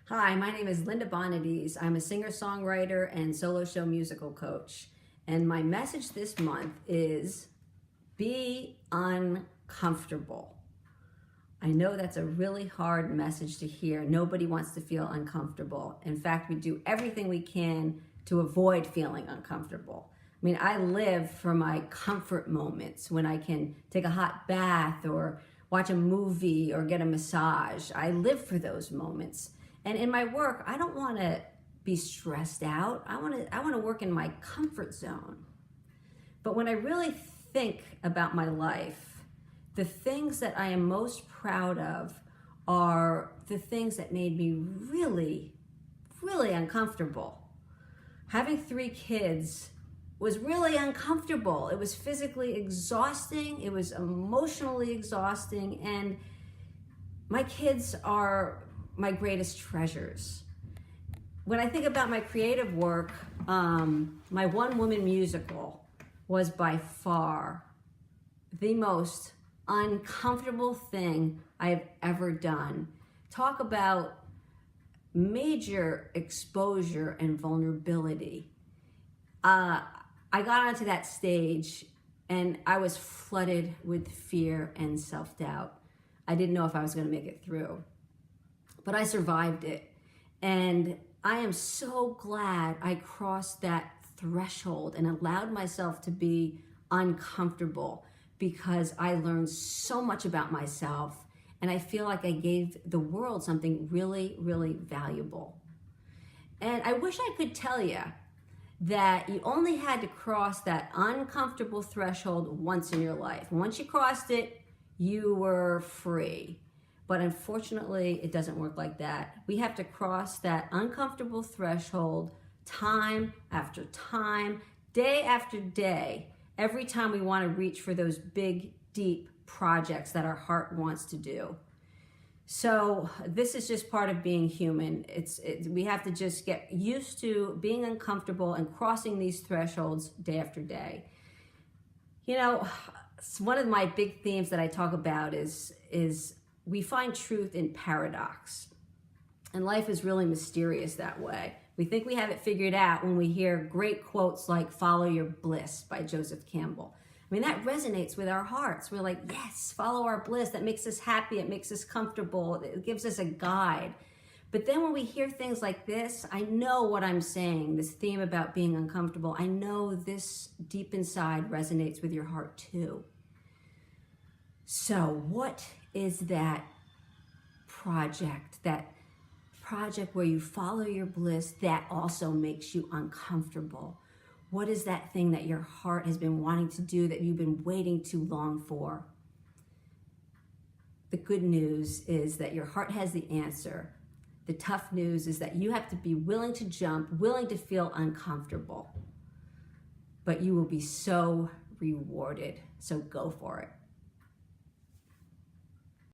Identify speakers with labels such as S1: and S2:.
S1: Hi, my name is Linda Bonadies. I'm a singer-songwriter and solo show musical coach. And my message this month is be uncomfortable. I know that's a really hard message to hear. Nobody wants to feel uncomfortable. In fact, we do everything we can to avoid feeling uncomfortable. I mean, I live for my comfort moments when I can take a hot bath or watch a movie or get a massage. I live for those moments. And in my work, I don't want to be stressed out. I want to work in my comfort zone. But when I really think about my life, the things that I am most proud of are the things that made me really, really uncomfortable. Having 3 kids was really uncomfortable. It was physically exhausting. It was emotionally exhausting. And my kids are my greatest treasures. When I think about my creative work, my one-woman musical was by far the most uncomfortable thing I have ever done. Talk about major exposure and vulnerability. I got onto that stage and I was flooded with fear and self-doubt. I didn't know if I was going to make it through, but I survived it. And I am so glad I crossed that threshold and allowed myself to be uncomfortable, because I learned so much about myself and I feel like I gave the world something really, really valuable. And I wish I could tell you that you only had to cross that uncomfortable threshold once in your life. Once you crossed it, you were free. But unfortunately, it doesn't work like that. We have to cross that uncomfortable threshold time after time, day after day, every time we want to reach for those big, deep projects that our heart wants to do. So this is just part of being human. We have to just get used to being uncomfortable and crossing these thresholds day after day. You know, one of my big themes that I talk about is we find truth in paradox. And life is really mysterious that way. We think we have it figured out when we hear great quotes like "Follow your bliss" by Joseph Campbell. I mean, that resonates with our hearts. We're like, yes, follow our bliss. That makes us happy. It makes us comfortable. It gives us a guide. But then when we hear things like this, I know what I'm saying, this theme about being uncomfortable. I know this deep inside resonates with your heart too. So what is that project where you follow your bliss that also makes you uncomfortable? What is that thing that your heart has been wanting to do, that you've been waiting too long for? The good news is that your heart has the answer. The tough news is that you have to be willing to jump, willing to feel uncomfortable. But you will be so rewarded. So go for it.